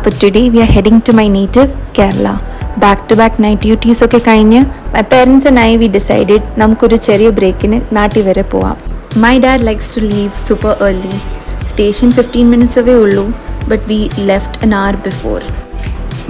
But today we are heading to my native Kerala. Back-to-back night duties ഒക്കെ കഴിഞ്ഞ് my parents and I we decided നമുക്കൊരു ചെറിയ ബ്രേക്കിന് നാട്ടിൽ വരെ പോവാം. My dad likes to leave super early. Station 15 minutes away ഉള്ളൂ, but we left an hour before.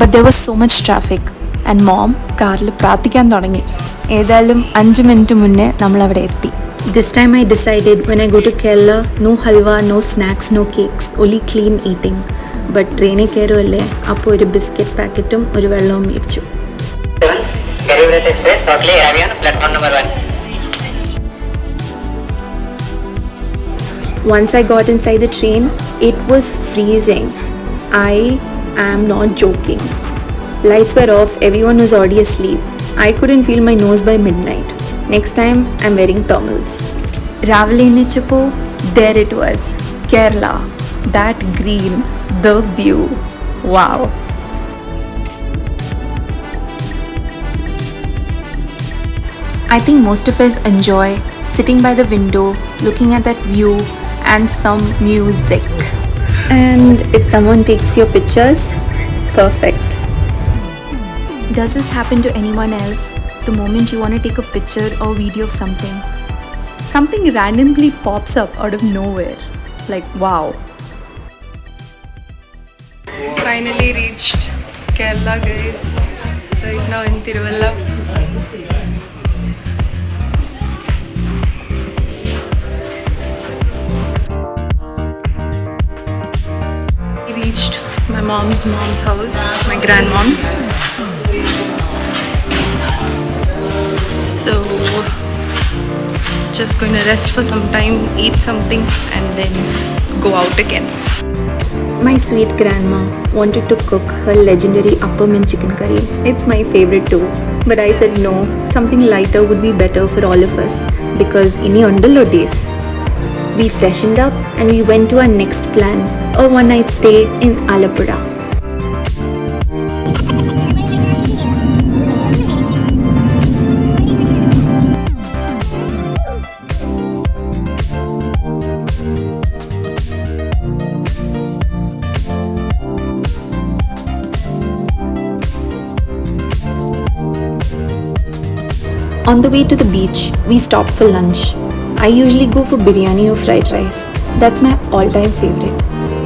But there was so much traffic and mom കാറിൽ പ്രാർത്ഥിക്കാൻ തുടങ്ങി. ഏതായാലും 5 മിനിറ്റ് മുന്നേ നമ്മൾ അവിടെ എത്തി. This time I decided when I go to Kerala, no halwa, no snacks, no cakes, only clean eating. But ട്രെയിനിൽ കയറുമല്ലേ, അപ്പോൾ ഒരു ബിസ്ക്കറ്റ് പാക്കറ്റും ഒരു വെള്ളവും മേടിച്ചു. Once I got inside the train, it was freezing. I am not joking. Lights were off, everyone was already asleep. I couldn't feel my nose by midnight. Next time, I'm wearing thermals. Ravale enichappo, there it was, Kerala. That green, the view. Wow. I think most of us enjoy sitting by the window, looking at that view and some music. And if someone takes your pictures, perfect. Does this happen to anyone else? The moment you want to take a picture or video of something randomly pops up out of nowhere. Like, wow. Finally reached Kerala, guys. Right now in Tiruvalla. We reached my mom's house, my grandmom's. So just going to rest for some time, eat something and then go out again. My sweet grandma wanted to cook her legendary appam and chicken curry. It's my favorite too. But I said no, something lighter would be better for all of us because ini ondallo days. We freshened up and we went to our next plan, a one-night stay in Alappuzha. On the way to the beach, we stopped for lunch. I usually go for biryani or fried rice. That's my all-time favorite.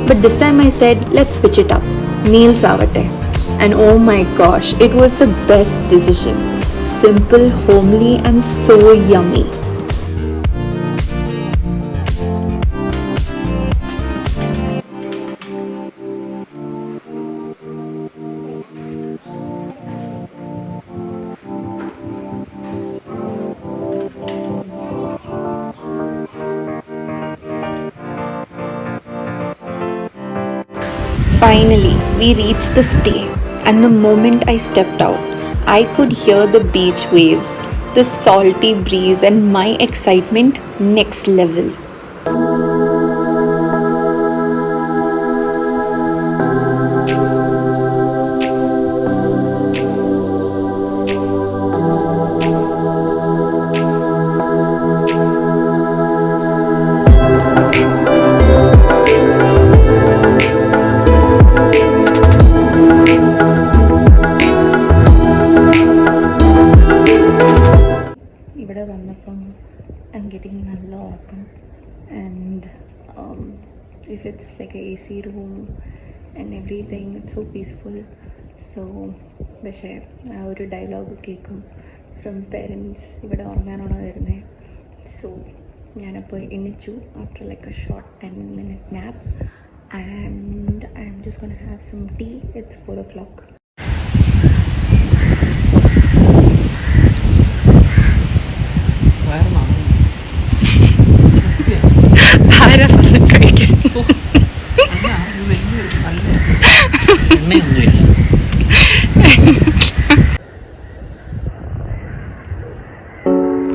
But this time I said, let's switch it up. Meals avate. And oh my gosh, it was the best decision. Simple, homely and so yummy. Finally, we reached the stay, and the moment I stepped out, I could hear the beach waves, the salty breeze, and my excitement next level. I'm getting nalla orkam, and if it's like a AC room and everything, it's so peaceful. So പക്ഷേ ആ ഒരു dialogue കേൾക്കും from parents ഇവിടെ ഉറങ്ങാനാണോ വരുന്നത്. So ഞാനപ്പോൾ എണ്ണിച്ചു after like a short 10-minute nap, and I'm just gonna have some tea. It's 4 o'clock.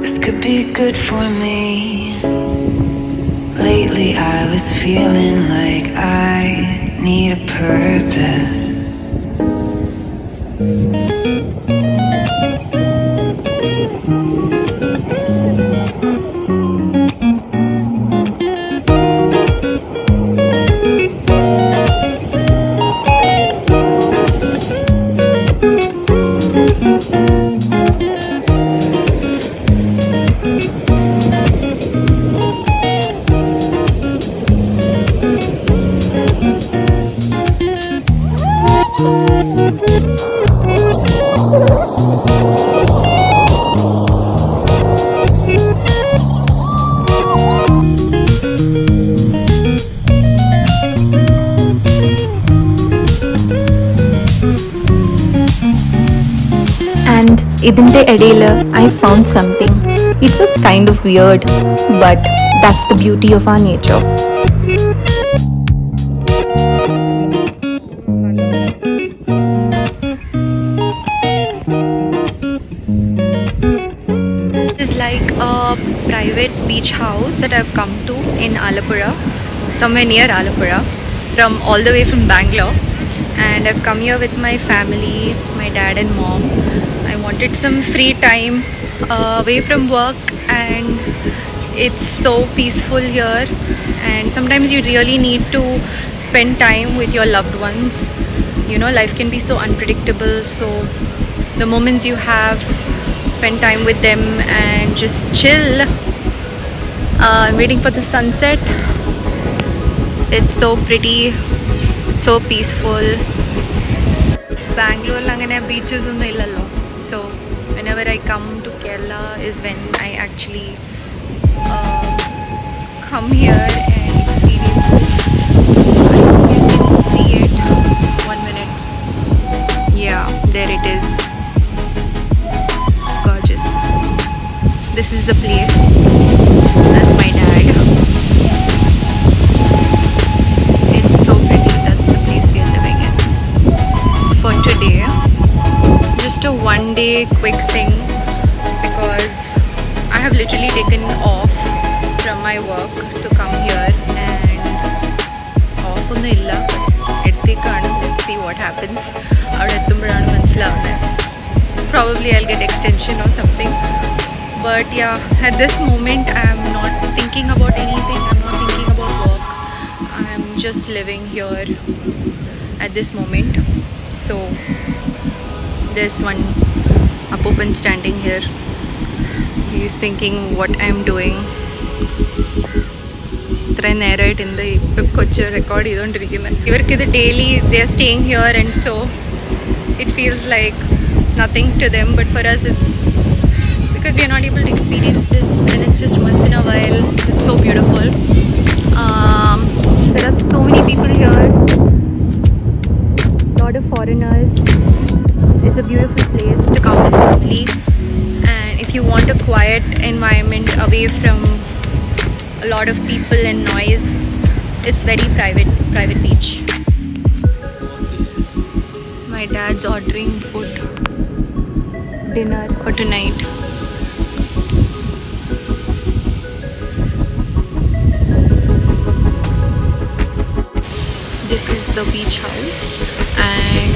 This could be good for me. Lately I was feeling like I need a purpose. ഇതിൻ്റെ ഇടയിൽ I found something. It was kind of weird, but that's the beauty of our nature. This is like a private beach house that I've come to in Alappuzha, somewhere near Alappuzha, from all the way from Bangalore. And I've come here with my family, my dad and mom. I wanted some free time away from work, and it's so peaceful here. And sometimes you really need to spend time with your loved ones. You know, life can be so unpredictable, so the moments you have, spend time with them and just chill. I'm waiting for the sunset. It's so pretty, so peaceful. Bangalore langane beaches unnu illallo, so whenever I come to Kerala is when I actually come here and experience it. You can see it. 1 minute. Yeah, there it is. It's gorgeous. This is the place. That's my dad. It's so pretty. That's the place we are living in. For today, just a one-day quick thing, because I have literally taken off from my work to come here, and off on the illa edthekanu. Let's see what happens. Probably I'll get extension or something, but yeah, at this moment I'm not thinking about anything. I'm not thinking about work. I'm just living here at this moment. So there's one Appupan standing here. He's thinking what I'm doing. ഇത്ര നേരമായിട്ട് എന്താ ഇപ്പം കൊച്ച് record ചെയ്തുകൊണ്ടിരിക്കുന്നത്. ഇവർക്കിത് daily they are staying here, and so it feels like nothing to them, but for us it's because we are not able to experience this, and it's just once in a while. It's so beautiful. There are so many people here, lot of foreigners. It's a beautiful place to come with family, and if you want a quiet environment away from a lot of people and noise, it's very private beach. My dad's ordering food, dinner for tonight. This is the beach house, and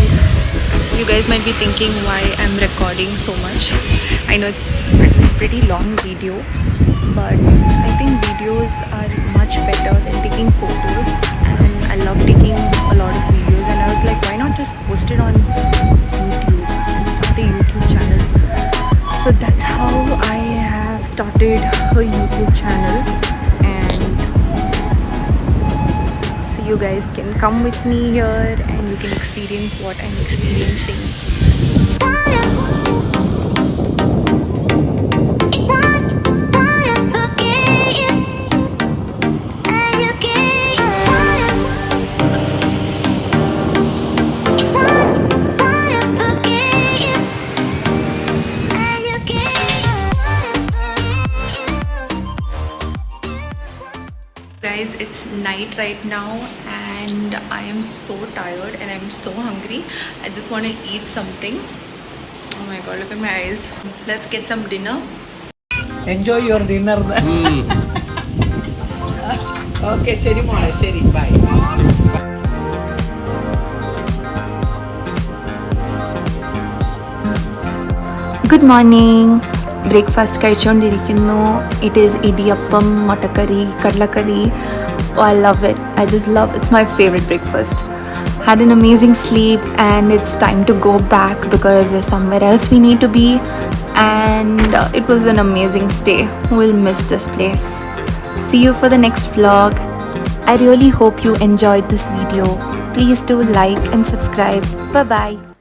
you guys might be thinking why I'm recording so much. I know it's a pretty long video, but I think videos are much better than taking photos, and I love taking a lot of videos, and I was like, why not just post it on YouTube and start a YouTube channel. So that's how I have started a YouTube channel, and so you guys can come with me here and you can experience what I'm experiencing. Guys, it's night right now, and I am so tired and I'm so hungry. I just want to eat something. Oh my god, look at my eyes. Let's get some dinner. Enjoy your dinner. Okay, seri mole, seri, bye. Good morning. Breakfast കഴിച്ചുകൊണ്ടിരിക്കുന്നു. It is idiyappam, muttakkari, kadalakkari. Oh, I love it. I just love it. It's my favorite breakfast. Had an amazing sleep, and it's time to go back because there's somewhere else we need to be, and it was an amazing stay. We'll miss this place. See you for the next vlog. I really hope you enjoyed this video. Please do like and subscribe. Bye bye.